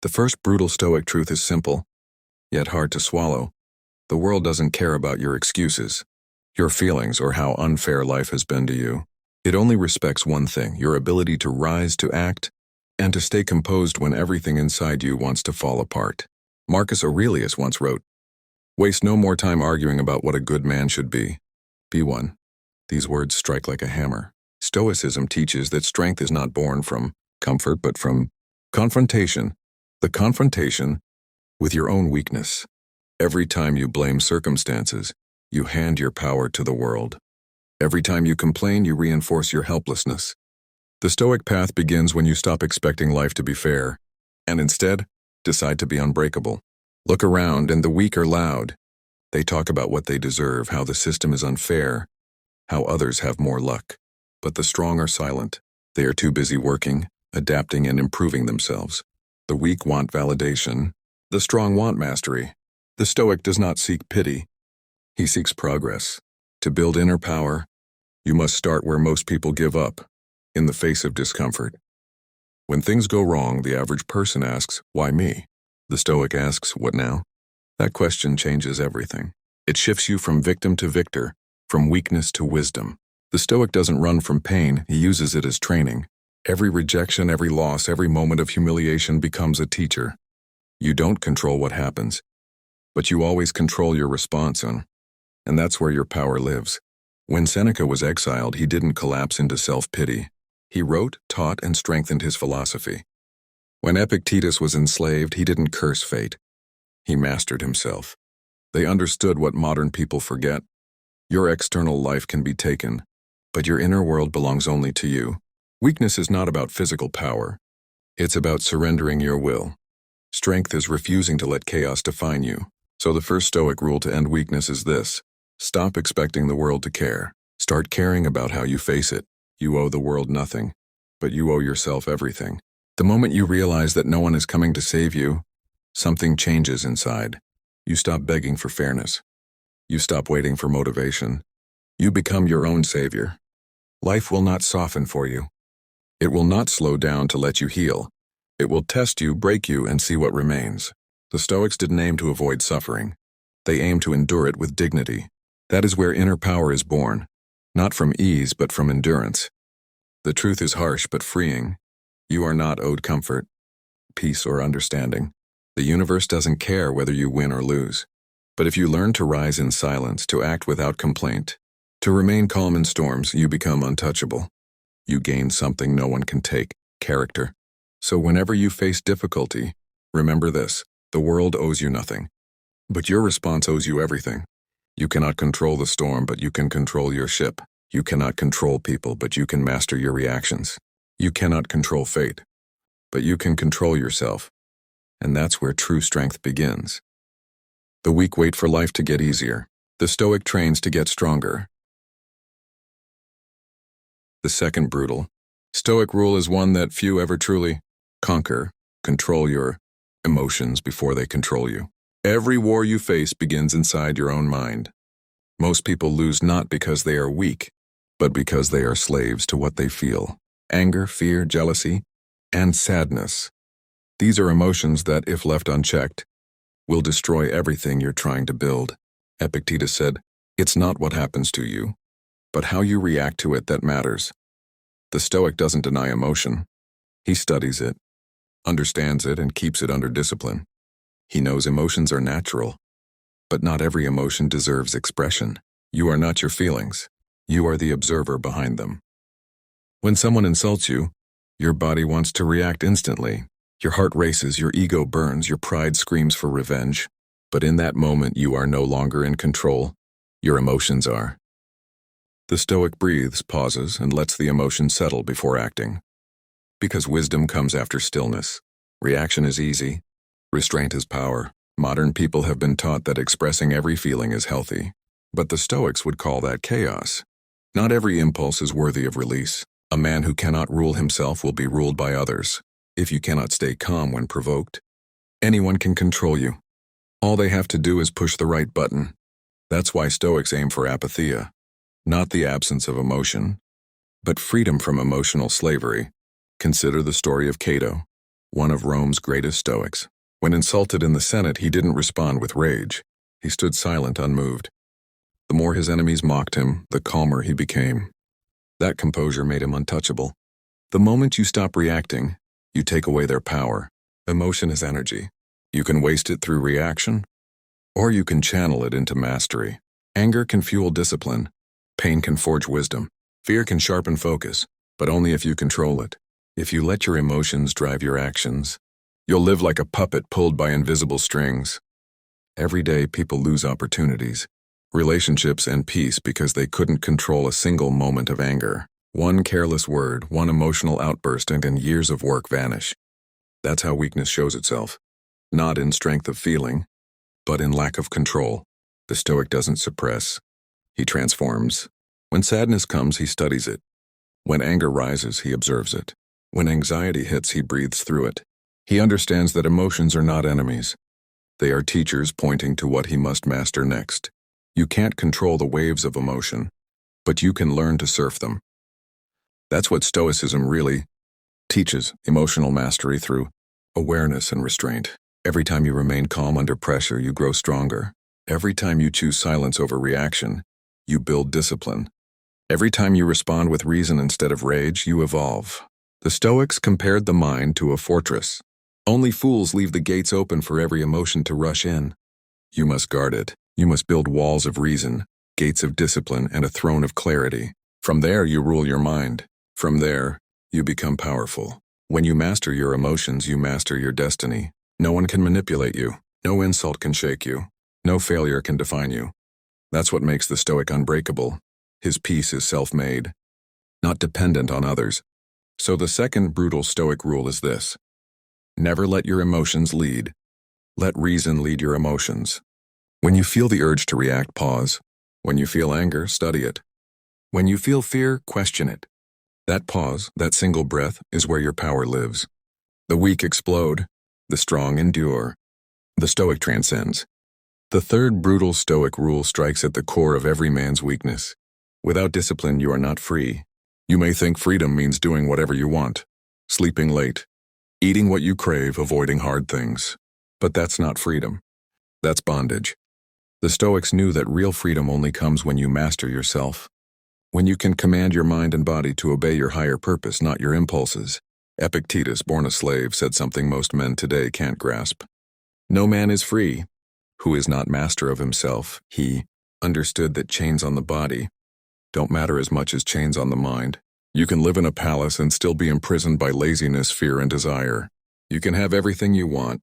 The first brutal Stoic truth is simple, yet hard to swallow. The world doesn't care about your excuses, your feelings, or how unfair life has been to you. It only respects one thing: your ability to rise, to act, and to stay composed when everything inside you wants to fall apart. Marcus Aurelius once wrote, "Waste no more time arguing about what a good man should be. Be one." These words strike like a hammer. Stoicism teaches that strength is not born from comfort but from confrontation. The confrontation with your own weakness. Every time you blame circumstances, you hand your power to the world. Every time you complain, you reinforce your helplessness. The Stoic path begins when you stop expecting life to be fair, and instead, decide to be unbreakable. Look around, and the weak are loud. They talk about what they deserve, how the system is unfair, how others have more luck. But the strong are silent. They are too busy working, adapting, and improving themselves. The weak want validation. The strong want mastery. The Stoic does not seek pity. He seeks progress. To build inner power, you must start where most people give up, in the face of discomfort. When things go wrong, the average person asks, "Why me?" The Stoic asks, "What now?" That question changes everything. It shifts you from victim to victor, from weakness to wisdom. The Stoic doesn't run from pain, he uses it as training. Every rejection, every loss, every moment of humiliation becomes a teacher. You don't control what happens, but you always control your response, and that's where your power lives. When Seneca was exiled, he didn't collapse into self-pity. He wrote, taught, and strengthened his philosophy. When Epictetus was enslaved, he didn't curse fate. He mastered himself. They understood what modern people forget. Your external life can be taken, but your inner world belongs only to you. Weakness is not about physical power. It's about surrendering your will. Strength is refusing to let chaos define you. So the first Stoic rule to end weakness is this: stop expecting the world to care. Start caring about how you face it. You owe the world nothing, but you owe yourself everything. The moment you realize that no one is coming to save you, something changes inside. You stop begging for fairness. You stop waiting for motivation. You become your own savior. Life will not soften for you. It will not slow down to let you heal. It will test you, break you, and see what remains. The Stoics didn't aim to avoid suffering. They aimed to endure it with dignity. That is where inner power is born, not from ease but from endurance. The truth is harsh but freeing. You are not owed comfort, peace, or understanding. The universe doesn't care whether you win or lose. But if you learn to rise in silence, to act without complaint, to remain calm in storms, you become untouchable. You gain something no one can take: character. So whenever you face difficulty, remember this: the world owes you nothing, but your response owes you everything. You cannot control the storm, but you can control your ship. You cannot control people, but you can master your reactions. You cannot control fate, but you can control yourself. And that's where true strength begins. The weak wait for life to get easier. The Stoic trains to get stronger. The second brutal Stoic rule is one that few ever truly control your emotions before they control you. Every war you face begins inside your own mind. Most people lose not because they are weak, but because they are slaves to what they feel: anger, fear, jealousy, and sadness. These are emotions that, if left unchecked, will destroy everything you're trying to build. Epictetus said, "It's not what happens to you, but how you react to it that matters." The Stoic doesn't deny emotion. He studies it, understands it, and keeps it under discipline. He knows emotions are natural, but not every emotion deserves expression. You are not your feelings. You are the observer behind them. When someone insults you, your body wants to react instantly. Your heart races, your ego burns, your pride screams for revenge. But in that moment, you are no longer in control. Your emotions are. The Stoic breathes, pauses, and lets the emotion settle before acting. Because wisdom comes after stillness. Reaction is easy. Restraint is power. Modern people have been taught that expressing every feeling is healthy. But the Stoics would call that chaos. Not every impulse is worthy of release. A man who cannot rule himself will be ruled by others. If you cannot stay calm when provoked, anyone can control you. All they have to do is push the right button. That's why Stoics aim for apatheia. Not the absence of emotion, but freedom from emotional slavery. Consider the story of Cato. one of Rome's greatest Stoics. When insulted in the Senate, he didn't respond with rage. He stood silent, unmoved. The more his enemies mocked him, the calmer he became. That composure made him untouchable. The moment you stop reacting, you take away their power. Emotion is energy. You can waste it through reaction, or you can channel it into mastery. Anger can fuel discipline. Pain can forge wisdom. Fear can sharpen focus, but only if you control it. If you let your emotions drive your actions, you'll live like a puppet pulled by invisible strings. Every day, people lose opportunities, relationships, and peace because they couldn't control a single moment of anger. One careless word, one emotional outburst, and years of work vanish. That's how weakness shows itself. Not in strength of feeling, but in lack of control. The Stoic doesn't suppress. He transforms. When sadness comes, he studies it. When anger rises, he observes it. When anxiety hits, he breathes through it. He understands that emotions are not enemies. They are teachers pointing to what he must master next. You can't control the waves of emotion, but you can learn to surf them. That's what Stoicism really teaches, emotional mastery through awareness and restraint. Every time you remain calm under pressure, you grow stronger. Every time you choose silence over reaction, you build discipline. Every time you respond with reason instead of rage, you evolve. The Stoics compared the mind to a fortress. Only fools leave the gates open for every emotion to rush in. You must guard it. You must build walls of reason, gates of discipline, and a throne of clarity. From there, you rule your mind. From there, you become powerful. When you master your emotions, you master your destiny. No one can manipulate you. No insult can shake you. No failure can define you. That's what makes the Stoic unbreakable. His peace is self-made, not dependent on others. So the second brutal Stoic rule is this: never let your emotions lead. Let reason lead your emotions. When you feel the urge to react, pause. When you feel anger, study it. When you feel fear, question it. That pause, that single breath, is where your power lives. The weak explode. The strong endure. The Stoic transcends. The third brutal Stoic rule strikes at the core of every man's weakness. Without discipline, you are not free. You may think freedom means doing whatever you want, sleeping late, eating what you crave, avoiding hard things. But that's not freedom. That's bondage. The Stoics knew that real freedom only comes when you master yourself. When you can command your mind and body to obey your higher purpose, not your impulses. Epictetus, born a slave, said something most men today can't grasp. No man is free who is not master of himself. He understood that chains on the body don't matter as much as chains on the mind. You can live in a palace and still be imprisoned by laziness, fear, and desire. You can have everything you want,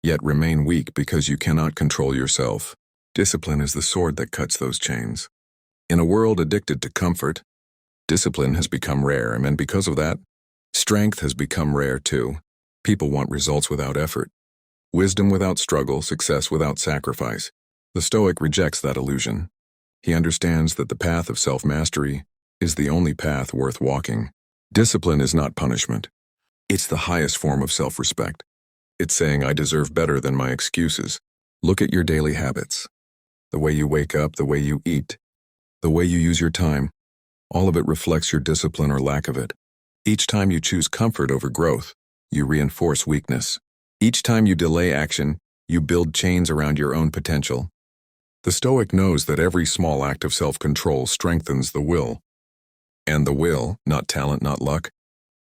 yet remain weak because you cannot control yourself. Discipline is the sword that cuts those chains. In a world addicted to comfort, discipline has become rare, and because of that, strength has become rare too. People want results without effort, wisdom without struggle, success without sacrifice. The Stoic rejects that illusion. He understands that the path of self-mastery is the only path worth walking. Discipline is not punishment. It's the highest form of self-respect. It's saying, I deserve better than my excuses. Look at your daily habits. The way you wake up, the way you eat, the way you use your time. All of it reflects your discipline or lack of it. Each time you choose comfort over growth, you reinforce weakness. Each time you delay action, you build chains around your own potential. The Stoic knows that every small act of self-control strengthens the will. And the will, not talent, not luck,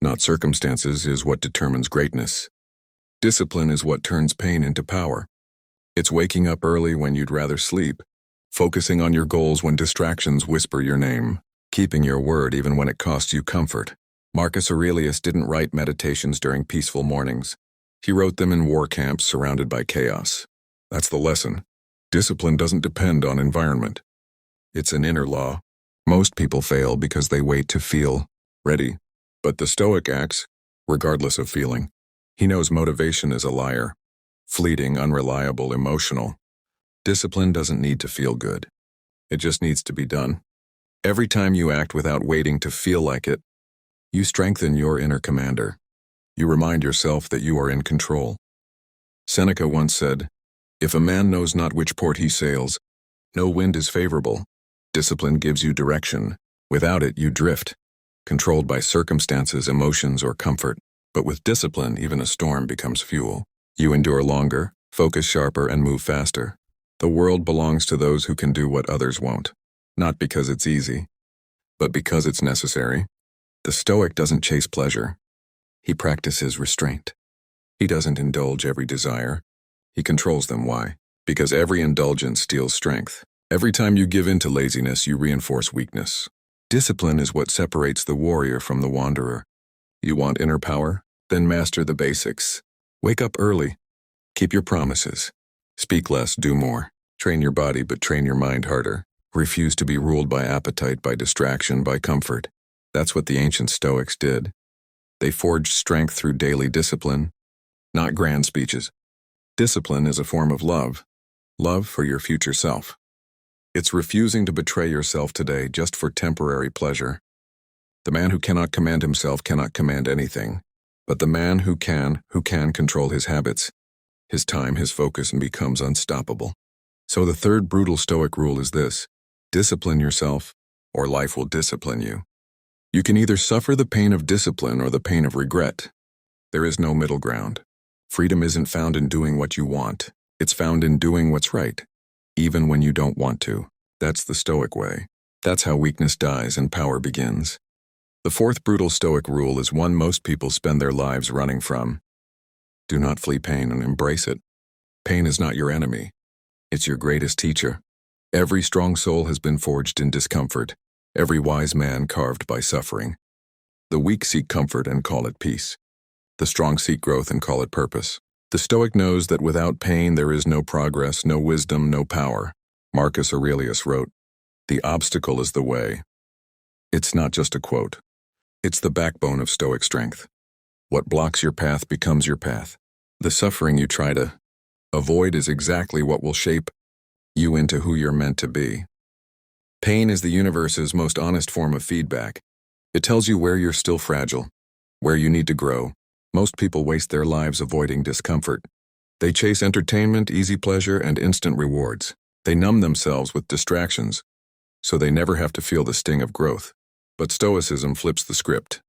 not circumstances, is what determines greatness. Discipline is what turns pain into power. It's waking up early when you'd rather sleep, focusing on your goals when distractions whisper your name, keeping your word even when it costs you comfort. Marcus Aurelius didn't write meditations during peaceful mornings. He wrote them in war camps surrounded by chaos. That's the lesson. Discipline doesn't depend on environment. It's an inner law. Most people fail because they wait to feel ready. But the Stoic acts regardless of feeling. He knows motivation is a liar. Fleeting, unreliable, emotional. Discipline doesn't need to feel good. It just needs to be done. Every time you act without waiting to feel like it, you strengthen your inner commander. You remind yourself that you are in control. Seneca once said, if a man knows not which port he sails, no wind is favorable. Discipline gives you direction. Without it, you drift, controlled by circumstances, emotions, or comfort. But with discipline, even a storm becomes fuel. You endure longer, focus sharper, and move faster. The world belongs to those who can do what others won't. Not because it's easy, but because it's necessary. The Stoic doesn't chase pleasure. He practices restraint. He doesn't indulge every desire. He controls them. Why? Because every indulgence steals strength. Every time you give in to laziness, you reinforce weakness. Discipline is what separates the warrior from the wanderer. You want inner power? Then master the basics. Wake up early. Keep your promises. Speak less, do more. Train your body, but train your mind harder. Refuse to be ruled by appetite, by distraction, by comfort. That's what the ancient Stoics did. They forged strength through daily discipline, not grand speeches. Discipline is a form of love. Love for your future self. It's refusing to betray yourself today just for temporary pleasure. The man who cannot command himself cannot command anything. But the man who can control his habits, his time, his focus, and becomes unstoppable. So the third brutal Stoic rule is this: discipline yourself, or life will discipline you. You can either suffer the pain of discipline or the pain of regret. There is no middle ground. Freedom isn't found in doing what you want. It's found in doing what's right, even when you don't want to. That's the Stoic way. That's how weakness dies and power begins. The fourth brutal Stoic rule is one most people spend their lives running from. Do not flee pain and embrace it. Pain is not your enemy. It's your greatest teacher. Every strong soul has been forged in discomfort. Every wise man carved by suffering. The weak seek comfort and call it peace. The strong seek growth and call it purpose. The Stoic knows that without pain there is no progress, no wisdom, no power. Marcus Aurelius wrote, "The obstacle is the way." It's not just a quote. It's the backbone of Stoic strength. What blocks your path becomes your path. The suffering you try to avoid is exactly what will shape you into who you're meant to be. Pain is the universe's most honest form of feedback. It tells you where you're still fragile, where you need to grow. Most people waste their lives avoiding discomfort. They chase entertainment, easy pleasure, and instant rewards. They numb themselves with distractions, so they never have to feel the sting of growth. But Stoicism flips the script.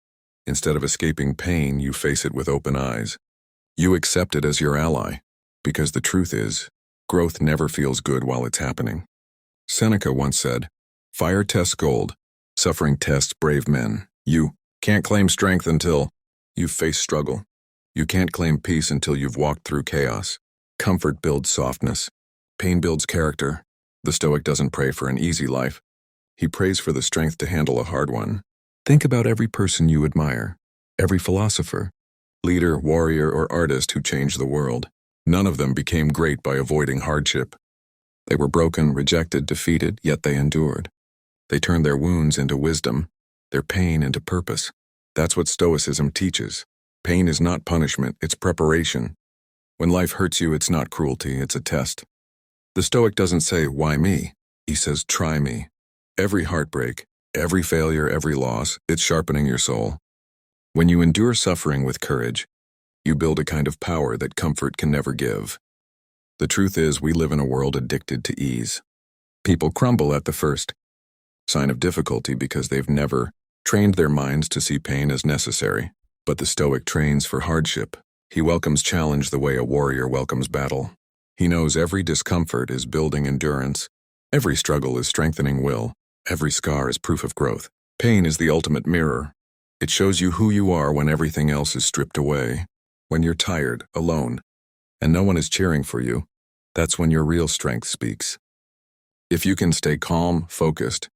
Instead of escaping pain, you face it with open eyes. You accept it as your ally, because the truth is, growth never feels good while it's happening. Seneca once said, "Fire tests gold, suffering tests brave men." You can't claim strength until you've faced struggle. You can't claim peace until you've walked through chaos. Comfort builds softness. Pain builds character. The Stoic doesn't pray for an easy life. He prays for the strength to handle a hard one. Think about every person you admire, every philosopher, leader, warrior, or artist who changed the world. None of them became great by avoiding hardship. They were broken, rejected, defeated, yet they endured. They turned their wounds into wisdom, their pain into purpose. That's what Stoicism teaches. Pain is not punishment, it's preparation. When life hurts you, it's not cruelty, it's a test. The Stoic doesn't say, "Why me?" He says, "Try me." Every heartbreak, every failure, every loss, it's sharpening your soul. When you endure suffering with courage, you build a kind of power that comfort can never give. The truth is, we live in a world addicted to ease. People crumble at the first sign of difficulty because they've never trained their minds to see pain as necessary. But the Stoic trains for hardship. He welcomes challenge the way a warrior welcomes battle. He knows every discomfort is building endurance. Every struggle is strengthening will. Every scar is proof of growth. Pain is the ultimate mirror. It shows you who you are when everything else is stripped away. When you're tired, alone, and no one is cheering for you, that's when your real strength speaks. If you can stay calm, focused,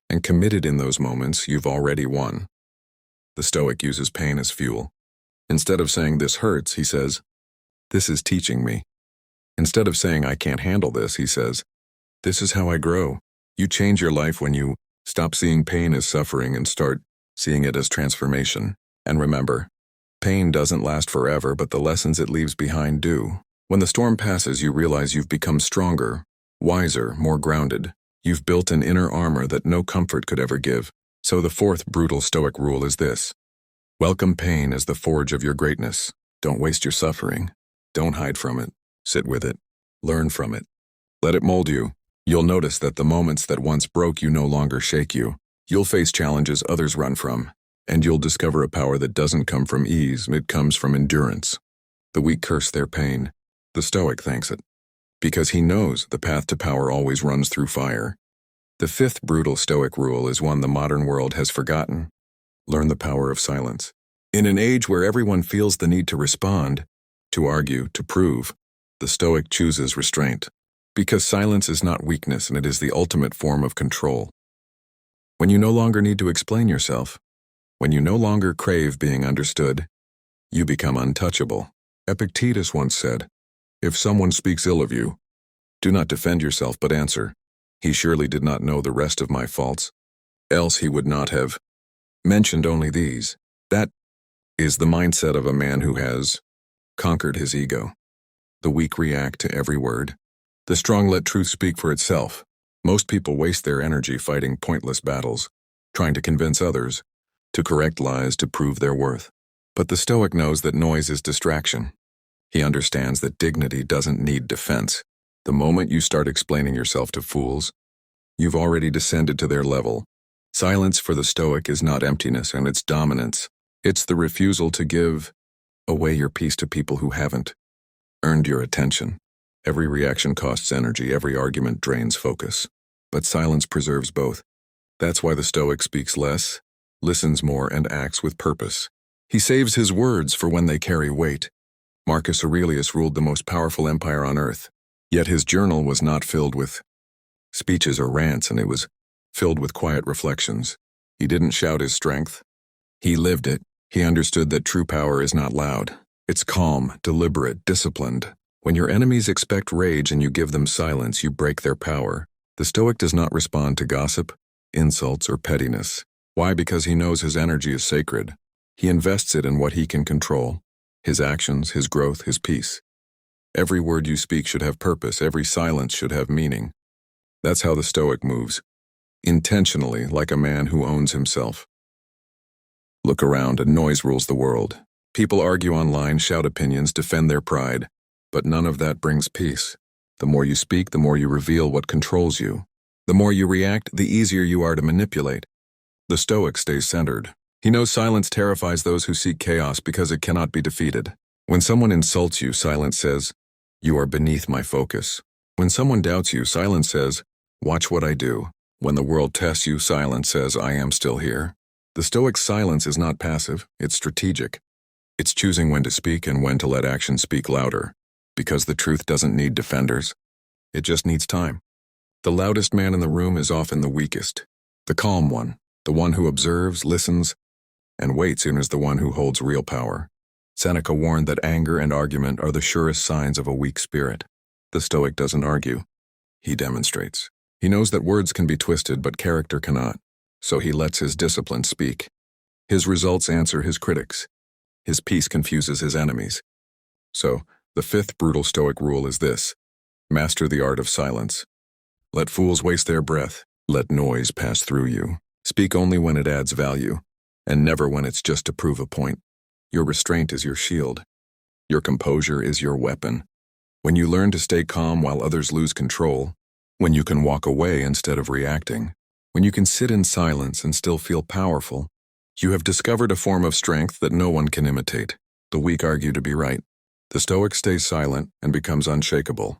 and committed in those moments, you've already won. The Stoic uses pain as fuel. Instead of saying, "This hurts," he says, "This is teaching me." Instead of saying, "I can't handle this," he says, "This is how I grow." You change your life when you stop seeing pain as suffering and start seeing it as transformation. And remember, pain doesn't last forever, but the lessons it leaves behind do. When the storm passes, you realize you've become stronger, wiser, more grounded. You've built an inner armor that no comfort could ever give. So the fourth brutal Stoic rule is this: welcome pain as the forge of your greatness. Don't waste your suffering. Don't hide from it. Sit with it. Learn from it. Let it mold you. You'll notice that the moments that once broke you no longer shake you. You'll face challenges others run from. And you'll discover a power that doesn't come from ease, it comes from endurance. The weak curse their pain. The Stoic thanks it, because he knows the path to power always runs through fire. The fifth brutal Stoic rule is one the modern world has forgotten. Learn the power of silence. In an age where everyone feels the need to respond, to argue, to prove, the Stoic chooses restraint. Because silence is not weakness, and it is the ultimate form of control. When you no longer need to explain yourself, when you no longer crave being understood, you become untouchable. Epictetus once said, "If someone speaks ill of you, do not defend yourself but answer, 'He surely did not know the rest of my faults, else he would not have mentioned only these.'" That is the mindset of a man who has conquered his ego. The weak react to every word. The strong let truth speak for itself. Most people waste their energy fighting pointless battles, trying to convince others, to correct lies, to prove their worth. But the Stoic knows that noise is distraction. He understands that dignity doesn't need defense. The moment you start explaining yourself to fools, you've already descended to their level. Silence for the Stoic is not emptiness, and it's dominance. It's the refusal to give away your peace to people who haven't earned your attention. Every reaction costs energy, every argument drains focus. But silence preserves both. That's why the Stoic speaks less, listens more, and acts with purpose. He saves his words for when they carry weight. Marcus Aurelius ruled the most powerful empire on earth, yet his journal was not filled with speeches or rants, and it was filled with quiet reflections. He didn't shout his strength. He lived it. He understood that true power is not loud. It's calm, deliberate, disciplined. When your enemies expect rage and you give them silence, you break their power. The Stoic does not respond to gossip, insults, or pettiness. Why? Because he knows his energy is sacred. He invests it in what he can control: his actions, his growth, his peace. Every word you speak should have purpose. Every silence should have meaning. That's how the Stoic moves. Intentionally, like a man who owns himself. Look around, and noise rules the world. People argue online, shout opinions, defend their pride. But none of that brings peace. The more you speak, the more you reveal what controls you. The more you react, the easier you are to manipulate. The Stoic stays centered. He knows silence terrifies those who seek chaos because it cannot be defeated. When someone insults you, silence says, "You are beneath my focus." When someone doubts you, silence says, "Watch what I do." When the world tests you, silence says, "I am still here." The Stoic silence is not passive, it's strategic. It's choosing when to speak and when to let action speak louder. Because the truth doesn't need defenders. It just needs time. The loudest man in the room is often the weakest. The calm one, the one who observes, listens, and waits, is the one who holds real power. Seneca warned that anger and argument are the surest signs of a weak spirit. The Stoic doesn't argue. He demonstrates. He knows that words can be twisted, but character cannot. So he lets his discipline speak. His results answer his critics. His peace confuses his enemies. So, the fifth brutal Stoic rule is this: master the art of silence. Let fools waste their breath. Let noise pass through you. Speak only when it adds value, and never when it's just to prove a point. Your restraint is your shield. Your composure is your weapon. When you learn to stay calm while others lose control, when you can walk away instead of reacting, when you can sit in silence and still feel powerful, you have discovered a form of strength that no one can imitate. The weak argue to be right. The Stoic stays silent and becomes unshakable.